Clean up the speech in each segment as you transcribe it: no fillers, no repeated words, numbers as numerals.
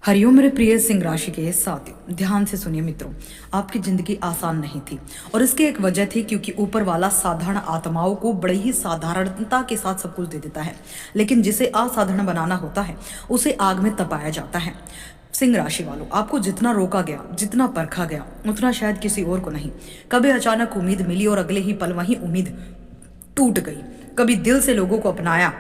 हरिओम मेरे प्रिय सिंह राशि के साथियों, ध्यान से सुनिए मित्रों। आपकी जिंदगी आसान नहीं थी और इसकी एक वजह थी क्योंकि ऊपर वाला साधारण आत्माओं को बड़ी ही साधारणता के साथ सब कुछ दे देता है, लेकिन जिसे असाधारण बनाना होता है उसे आग में तपाया जाता है। सिंह राशि वालों, आपको जितना रोका गया, जितना परखा गया, उतना शायद किसी और को नहीं। कभी अचानक उम्मीद मिली और अगले ही पल वही उम्मीद टूट गई। कभी दिल से लोगों को अपनाया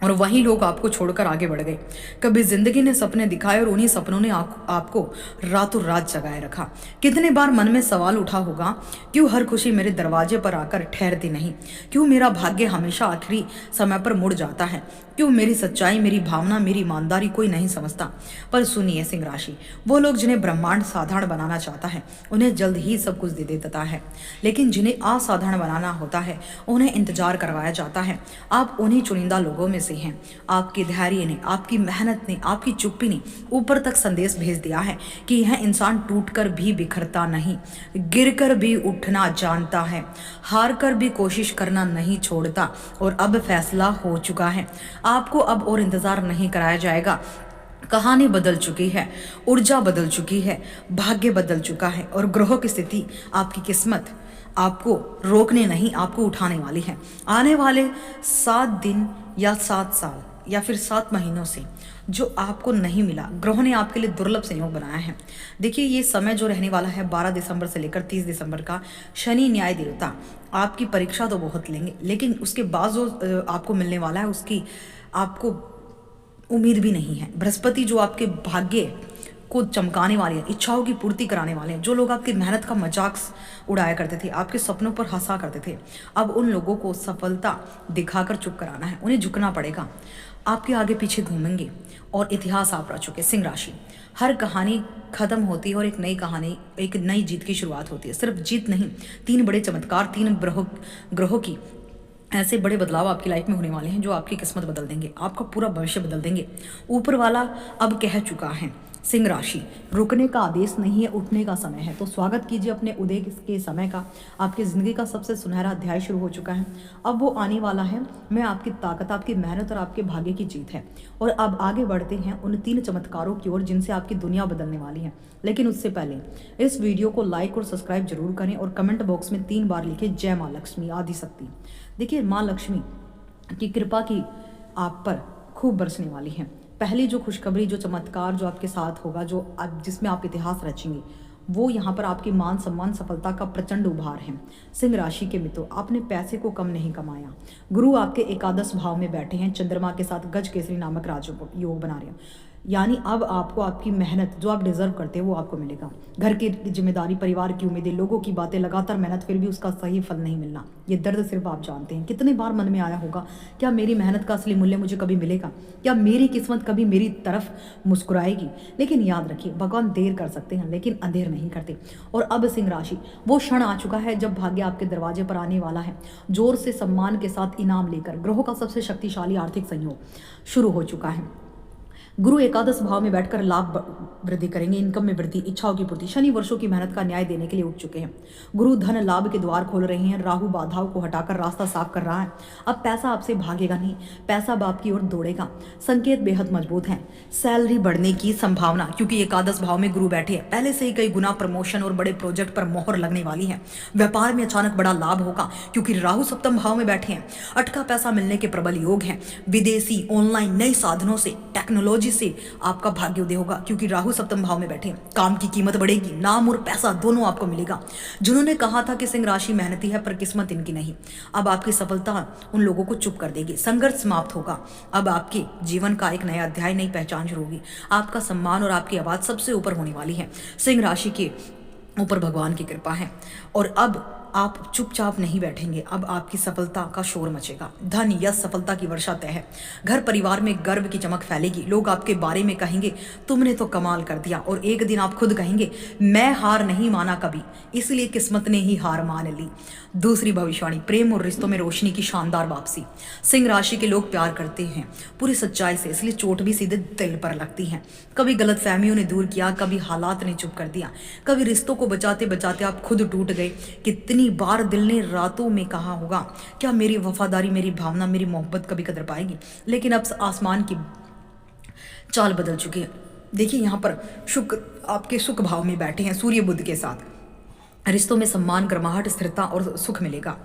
और वही लोग आपको छोड़कर आगे बढ़ गए। कभी जिंदगी ने सपने दिखाए और उन्हीं सपनों ने आपको रातों रात जगाए रखा। कितने बार मन में सवाल उठा होगा, क्यों हर खुशी मेरे दरवाजे पर आकर ठहरती नहीं? क्यों मेरा भाग्य हमेशा आखिरी समय पर मुड़ जाता है? क्यों मेरी सच्चाई, मेरी भावना, मेरी ईमानदारी कोई नहीं समझता? पर सुनिए सिंह राशि, वो लोग जिन्हें ब्रह्मांड साधारण बनाना चाहता है उन्हें जल्द ही सब कुछ दे देता है, लेकिन जिन्हें असाधारण बनाना होता है उन्हें इंतजार करवाया जाता है। आप उन्हीं चुनिंदा लोगों में से हैं। आपके धैर्य ने, आपकी मेहनत ने, आपकी चुप्पी ने ऊपर तक संदेश भेज दिया है कि यह इंसान टूटकर भी बिखरता नहीं, गिरकर भी उठना जानता है, हार कर भी कोशिश करना नहीं छोड़ता। और अब फैसला हो चुका है। आपको अब और इंतजार नहीं कराया जाएगा। कहानी बदल चुकी है, ऊर्जा बदल चुकी है, भाग्य बदल चुका है और ग्रहों की स्थिति, आपकी किस्मत आपको रोकने नहीं, आपको उठाने वाली है। आने वाले 7 दिन या 7 साल या फिर 7 महीनों से जो आपको नहीं मिला, ग्रहों ने आपके लिए दुर्लभ संयोग बनाया है। देखिए, ये समय जो रहने वाला है 12 दिसंबर से लेकर 30 दिसंबर का, शनि न्याय देवता आपकी परीक्षा तो बहुत लेंगे, लेकिन उसके बाद जो आपको मिलने वाला है उसकी आपको उम्मीद भी नहीं है। बृहस्पति जो आपके भाग्य को चमकाने वाले हैं, इच्छाओं की पूर्ति कराने वाले हैं। जो लोग आपकी मेहनत का मजाक उड़ाया करते थे, आपके सपनों पर हंसा करते थे, अब उन लोगों को सफलता दिखाकर चुप कराना है। उन्हें झुकना पड़ेगा, आपके आगे पीछे घूमेंगे और इतिहास आप रच चुके। सिंह राशि, हर कहानी खत्म होती है और एक नई कहानी, एक नई जीत की शुरुआत होती है। सिर्फ जीत नहीं, 3 बड़े चमत्कार, 3 ग्रहों की ऐसे बड़े बदलाव आपकी लाइफ में होने वाले हैं जो आपकी किस्मत बदल देंगे, आपका पूरा भविष्य बदल देंगे। ऊपर वाला अब कह चुका है, सिंह राशि, रुकने का आदेश नहीं है, उठने का समय है। तो स्वागत कीजिए अपने उदय के समय का। आपकी ज़िंदगी का सबसे सुनहरा अध्याय शुरू हो चुका है। अब वो आने वाला है। मैं आपकी ताकत, आपकी मेहनत और आपके भाग्य की जीत है। और अब आगे बढ़ते हैं उन 3 चमत्कारों की ओर जिनसे आपकी दुनिया बदलने वाली है। लेकिन उससे पहले इस वीडियो को लाइक और सब्सक्राइब जरूर करें और कमेंट बॉक्स में 3 बार लिखें, जय माँ लक्ष्मी आदिशक्ति। देखिए, माँ लक्ष्मी की कृपा की आप पर खूब बरसने वाली है। पहली जो खुशखबरी, जो चमत्कार जो आपके साथ होगा, जिसमें आप इतिहास रचेंगे, वो यहाँ पर आपकी मान सम्मान सफलता का प्रचंड उभार है। सिंह राशि के मित्रों, आपने पैसे को कम नहीं कमाया। गुरु आपके एकादश भाव में बैठे हैं, चंद्रमा के साथ गज केसरी नामक राजयोग बना रहे हैं। यानी अब आपको आपकी मेहनत जो आप डिजर्व करते हैं वो आपको मिलेगा। घर की जिम्मेदारी, परिवार की उम्मीदें, लोगों की बातें, लगातार मेहनत, फिर भी उसका सही फल नहीं मिलना, ये दर्द सिर्फ आप जानते हैं। कितने बार मन में आया होगा, क्या मेरी मेहनत का असली मूल्य मुझे कभी मिलेगा? क्या मेरी किस्मत कभी मेरी तरफ मुस्कुराएगी? लेकिन याद रखिए, भगवान देर कर सकते हैं लेकिन अंधेर नहीं करते। और अब सिंह राशि, वो क्षण आ चुका है जब भाग्य आपके दरवाजे पर आने वाला है, जोर से, सम्मान के साथ, इनाम लेकर। ग्रहों का सबसे शक्तिशाली आर्थिक संयोग शुरू हो चुका है। गुरु एकादश भाव में बैठकर लाभ वृद्धि करेंगे, इनकम में वृद्धि, इच्छाओं की पूर्ति। शनि वर्षों की मेहनत का न्याय देने के लिए उठ चुके हैं। गुरु धन लाभ के द्वार खोल रहे हैं। राहु बाधाओं को हटाकर रास्ता साफ कर रहा है। अब पैसा आपसे भागेगा नहीं, पैसा बाप की ओर दौड़ेगा। संकेत बेहद मजबूत हैं। सैलरी बढ़ने की संभावना, क्योंकि एकादश भाव में गुरु बैठे हैं। पहले से ही कई गुना प्रमोशन और बड़े प्रोजेक्ट पर मोहर लगने वाली है। व्यापार में अचानक बड़ा लाभ होगा क्योंकि राहु सप्तम भाव में बैठे हैं। अटका पैसा मिलने के प्रबल योग हैं। विदेशी, ऑनलाइन, नए साधनों से, टेक्नोलॉजी से आपका भाग्य उदय होगा क्योंकि राहु सप्तम भाव में बैठे हैं। काम की कीमत बढ़ेगी, नाम और पैसा दोनों आपको मिलेगा। जिन्होंने कहा था कि सिंह राशि मेहनती है पर किस्मत इनकी नहीं, अब आपकी सफलता उन लोगों को चुप कर देगी। संघर्ष समाप्त होगा। अब आपके जीवन का एक नया अध्याय, नई पहचान शुरू होगी। आपका सम्मान और आपकी आवाज सबसे ऊपर होने वाली है। सिंह राशि के ऊपर भगवान की कृपा है और अब आप चुपचाप नहीं बैठेंगे। अब आपकी सफलता का शोर मचेगा। धन या सफलता की वर्षा तय है। घर परिवार में गर्व की चमक फैलेगी। लोग आपके बारे में कहेंगे, तुमने तो कमाल कर दिया। और एक दिन आप खुद कहेंगे, मैं हार नहीं माना कभी, इसलिए किस्मत ने ही हार मान ली। दूसरी भविष्यवाणी, प्रेम और रिश्तों में रोशनी की शानदार वापसी। सिंह राशि के लोग प्यार करते हैं पूरी सच्चाई से, इसलिए चोट भी सीधे दिल पर लगती है। कभी गलतफहमियों ने दूर किया, कभी हालात ने चुप कर दिया, कभी रिश्तों को बचाते बचाते आप खुद टूट गए। कितनी बार दिल ने रातों में कहा होगा, क्या मेरी वफादारी, मेरी भावना, मेरी मोहब्बत कभी कदर पाएगी? लेकिन अब आसमान की चाल बदल चुकी है। देखिए यहाँ पर शुक्र आपके सुख भाव में बैठे हैं सूर्य बुध के साथ। रिश्तों में सम्मान, गर्माहट, स्थिरता और सुख मिलेगा।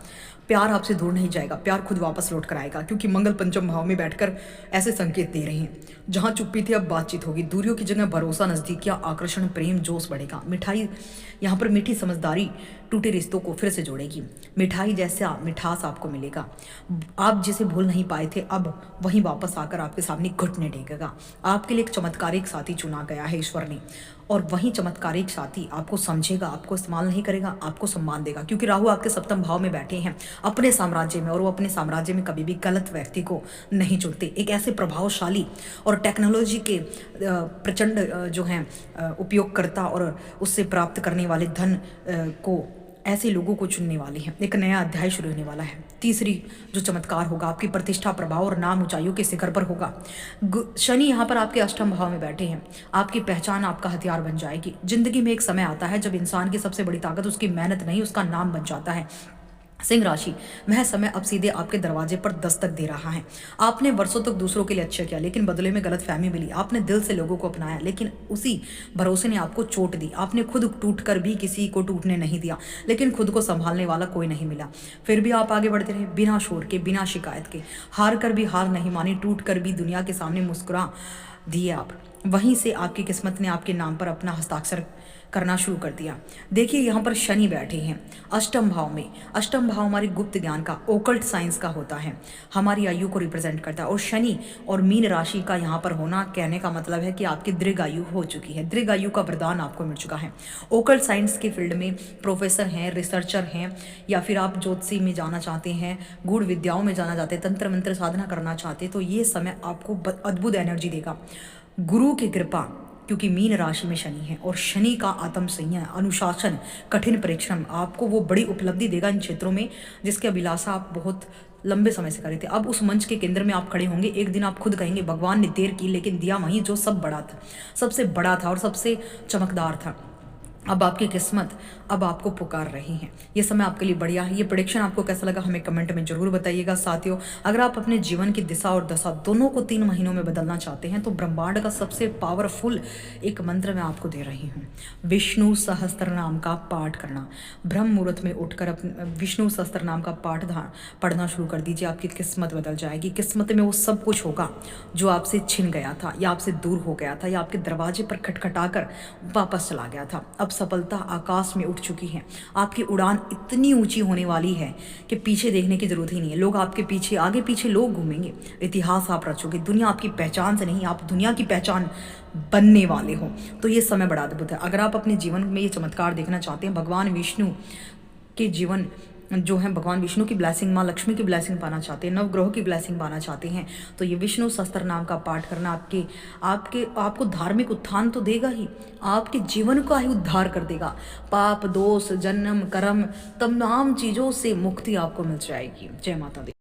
प्यार आपसे दूर नहीं जाएगा, प्यार खुद वापस लौट कर आएगा, क्योंकि मंगल पंचम भाव में बैठकर ऐसे संकेत दे रहे हैं। जहां चुप्पी थी अब बातचीत होगी, दूरियों की जगह भरोसा, नजदीकियां, आकर्षण, प्रेम, जोश बढ़ेगा। मिठाई यहाँ पर मीठी समझदारी टूटे रिश्तों को फिर से जोड़ेगी। मिठाई जैसा मिठास आपको मिलेगा। आप जिसे भूल नहीं पाए थे अब वहीं वापस आकर आपके सामने घुटने टेकेगा। आपके लिए एक चमत्कारिक साथी चुना गया है ईश्वर ने, और वही चमत्कारिक साथी आपको समझेगा, आपको इस्तेमाल नहीं करेगा, आपको सम्मान देगा, क्योंकि राहु आपके सप्तम भाव में बैठे हैं अपने साम्राज्य में, और वो अपने साम्राज्य में कभी भी गलत व्यक्ति को नहीं चुनते। एक ऐसे प्रभावशाली और टेक्नोलॉजी के प्रचंड जो हैं उपयोगकर्ता और उससे प्राप्त करने वाले धन को ऐसे लोगों को चुनने वाले हैं। एक नया अध्याय शुरू होने वाला है। तीसरी जो चमत्कार होगा, आपकी प्रतिष्ठा, प्रभाव और नाम ऊंचाइयों के शिखर पर होगा। शनि यहाँ पर आपके अष्टम भाव में बैठे हैं। आपकी पहचान आपका हथियार बन जाएगी। जिंदगी में एक समय आता है जब इंसान की सबसे बड़ी ताकत उसकी मेहनत नहीं, उसका नाम बन जाता है। सिंह राशि, वह समय अब सीधे आपके दरवाजे पर दस्तक दे रहा है। आपने वर्षों तक दूसरों के लिए अच्छा किया, लेकिन बदले में गलतफहमी मिली। आपने दिल से लोगों को अपनाया, लेकिन उसी भरोसे ने आपको चोट दी। आपने खुद टूटकर भी किसी को टूटने नहीं दिया, लेकिन खुद को संभालने वाला कोई नहीं मिला। फिर भी आप आगे बढ़ते रहे, बिना शोर के, बिना शिकायत के। हार कर भी हार नहीं मानी, टूट कर भी दुनिया के सामने मुस्कुरा दिए आप। वहीं से आपकी किस्मत ने आपके नाम पर अपना हस्ताक्षर करना शुरू कर दिया। देखिए यहाँ पर शनि बैठे हैं अष्टम भाव में। अष्टम भाव हमारे गुप्त ज्ञान का, ओकल्ट साइंस का होता है, हमारी आयु को रिप्रेजेंट करता है। और शनि और मीन राशि का यहाँ पर होना कहने का मतलब है कि आपकी दीर्घ आयु हो चुकी है, दीर्घ आयु का वरदान आपको मिल चुका है। ओकल्ट साइंस के फील्ड में प्रोफेसर हैं, रिसर्चर हैं, या फिर आप ज्योतिषी में जाना चाहते हैं, गूढ़ विद्याओं में जाना चाहते हैं, तंत्र मंत्र साधना करना चाहते हैं, तो ये समय आपको अद्भुत एनर्जी देगा। गुरु की कृपा, क्योंकि मीन राशि में शनि है, और शनि का आत्म संयम, अनुशासन, कठिन परिश्रम आपको वो बड़ी उपलब्धि देगा इन क्षेत्रों में जिसके अभिलाषा आप बहुत लंबे समय से कर रहे थे। अब उस मंच के केंद्र में आप खड़े होंगे। एक दिन आप खुद कहेंगे भगवान ने देर की, लेकिन दिया वहीं जो सब बड़ा था, सबसे बड़ा था और सबसे चमकदार था। अब आपकी किस्मत अब आपको पुकार रही है। ये समय आपके लिए बढ़िया है। ये प्रेडिक्शन आपको कैसा लगा हमें कमेंट में जरूर बताइएगा। साथियों, अगर आप अपने जीवन की दिशा और दशा दोनों को 3 महीनों में बदलना चाहते हैं तो ब्रह्मांड का सबसे पावरफुल एक मंत्र मैं आपको दे रही हूँ। विष्णु सहस्त्र नाम का पाठ करना। ब्रह्म मुहूर्त में उठकर विष्णु सहस्त्र नाम का पाठ पढ़ना शुरू कर दीजिए। आपकी किस्मत बदल जाएगी। किस्मत में वो सब कुछ होगा जो आपसे छिन गया था, या आपसे दूर हो गया था, या आपके दरवाजे पर खटखटा कर वापस चला गया था। अब सफलता आकाश में उठ चुकी है। आपकी उड़ान इतनी ऊंची होने वाली है कि पीछे देखने की जरूरत ही नहीं है। लोग आपके पीछे, आगे पीछे लोग घूमेंगे। इतिहास आप रचोगे। दुनिया आपकी पहचान से नहीं, आप दुनिया की पहचान बनने वाले हो। तो ये समय बड़ा अद्भुत है। अगर आप अपने जीवन में ये चमत्कार देखना चाहते हैं, भगवान विष्णु के जीवन जो है, भगवान विष्णु की ब्लेसिंग, माँ लक्ष्मी की ब्लेसिंग पाना चाहते हैं, नवग्रहों की ब्लेसिंग पाना चाहते हैं, तो ये विष्णु सहस्त्र नाम का पाठ करना आपको धार्मिक उत्थान तो देगा ही, आपके जीवन का ही उद्धार कर देगा। पाप, दोष, जन्म, कर्म, तमाम चीज़ों से मुक्ति आपको मिल जाएगी। जय माता दी।